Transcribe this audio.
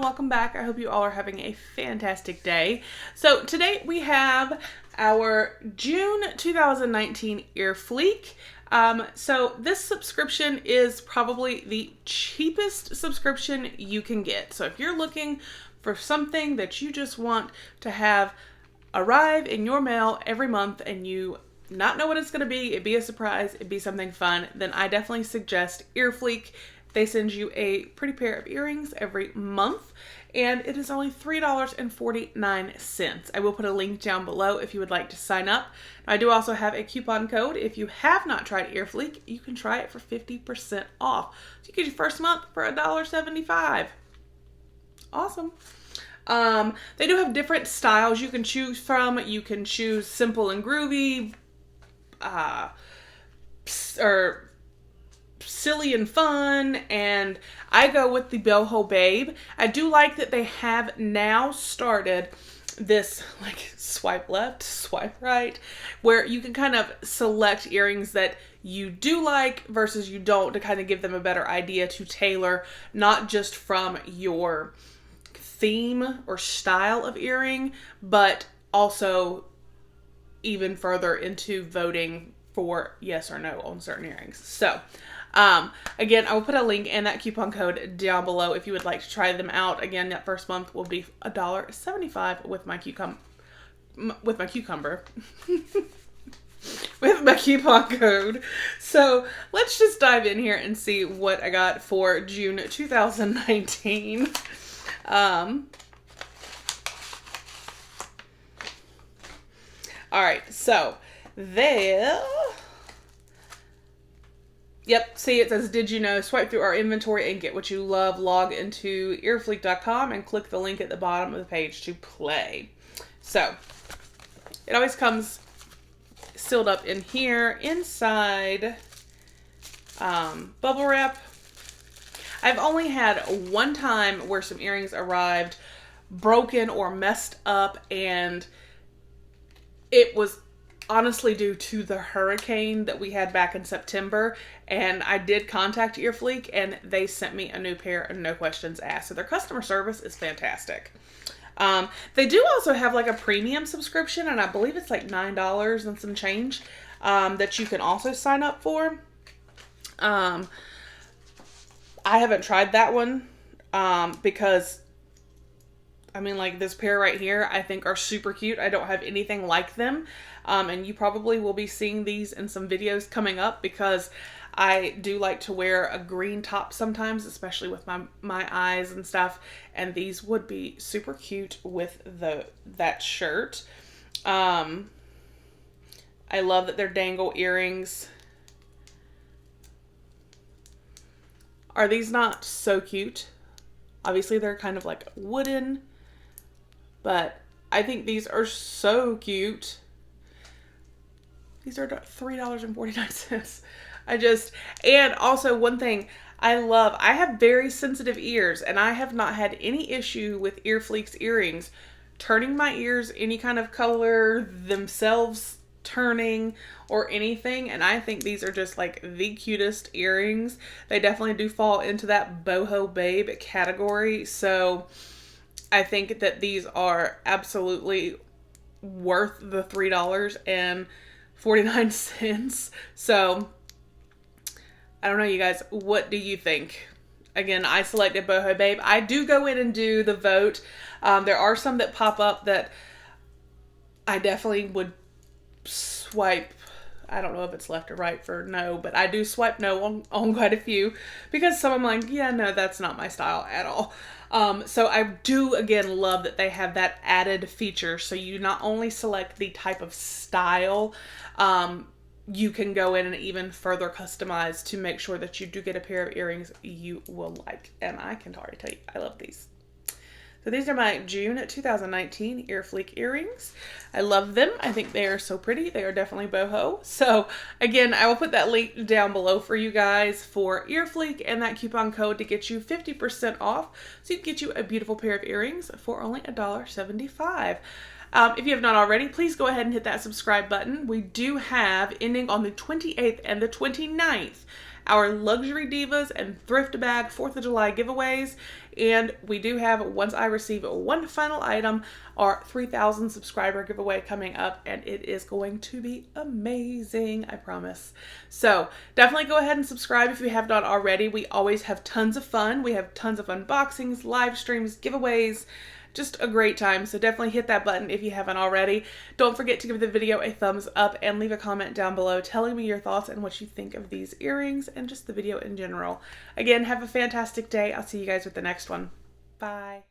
welcome back. I hope you all are having a fantastic day. So today we have our June 2019 EarFleek. So this subscription is probably the cheapest subscription you can get. So if you're looking for something that you just want to have arrive in your mail every month and you not know what it's going to be, it'd be a surprise, it'd be something fun, then I definitely suggest EarFleek. They send you a pretty pair of earrings every month, and it is only $3.49. I will put a link down below if you would like to sign up. I do also have a coupon code. If you have not tried EarFleek, you can try it for 50% off. So you get your first month for $1.75. Awesome. They do have different styles you can choose from. You can choose simple and groovy, or silly and fun, and I go with the boho babe. I do like that they have now started this like swipe left, swipe right, where you can kind of select earrings that you do like versus you don't, to kind of give them a better idea to tailor not just from your theme or style of earring, but also even further into voting for yes or no on certain earrings. So again, I will put a link and that coupon code down below if you would like to try them out. Again, that first month will be $1.75 with my cucumber with my coupon code. So let's just dive in here and see what I got for June 2019. All right, so there. Yep, see, it says, did you know? Swipe through our inventory and get what you love. Log into earfleek.com and click the link at the bottom of the page to play. So, it always comes sealed up in here. Inside, bubble wrap. I've only had one time where some earrings arrived broken or messed up, and it was honestly due to the hurricane that we had back in September, and I did contact EarFleek and they sent me a new pair and no questions asked. So their customer service is fantastic. They do also have like a premium subscription, and I believe it's like $9 and some change that you can also sign up for. I haven't tried that one because I mean, like, this pair right here, I think are super cute. I don't have anything like them. And you probably will be seeing these in some videos coming up because I do like to wear a green top sometimes, especially with my eyes and stuff. And these would be super cute with that shirt. I love that they're dangle earrings. Are these not so cute? Obviously, they're kind of like wooden, but I think these are so cute. These are $3.49. And also one thing I love, I have very sensitive ears, and I have not had any issue with EarFleek's earrings turning my ears any kind of color, themselves turning or anything. And I think these are just like the cutest earrings. They definitely do fall into that boho babe category. So I think that these are absolutely worth the $3.49. So I don't know, you guys, what do you think? Again, I selected boho babe. I do go in and do the vote. There are some that pop up that I definitely would swipe. I don't know if it's left or right for no, but I do swipe no on quite a few because some I'm like, yeah, no, that's not my style at all. So I do, again, love that they have that added feature. So you not only select the type of style, you can go in and even further customize to make sure that you do get a pair of earrings you will like. And I can already tell you, I love these. So these are my June 2019 EarFleek earrings. I love them. I think they are so pretty. They are definitely boho. So again, I will put that link down below for you guys for EarFleek and that coupon code to get you 50% off. So you can get you a beautiful pair of earrings for only $1.75. If you have not already, please go ahead and hit that subscribe button. We do have, ending on the 28th and the 29th, our Luxury Divas and Thrift Bag 4th of July giveaways. And we do have, once I receive one final item, our 3,000 subscriber giveaway coming up, and it is going to be amazing, I promise. So definitely go ahead and subscribe if you have not already. We always have tons of fun. We have tons of unboxings, live streams, giveaways, just a great time. So definitely hit that button if you haven't already. Don't forget to give the video a thumbs up and leave a comment down below telling me your thoughts and what you think of these earrings and just the video in general. Again, have a fantastic day. I'll see you guys with the next one. Bye.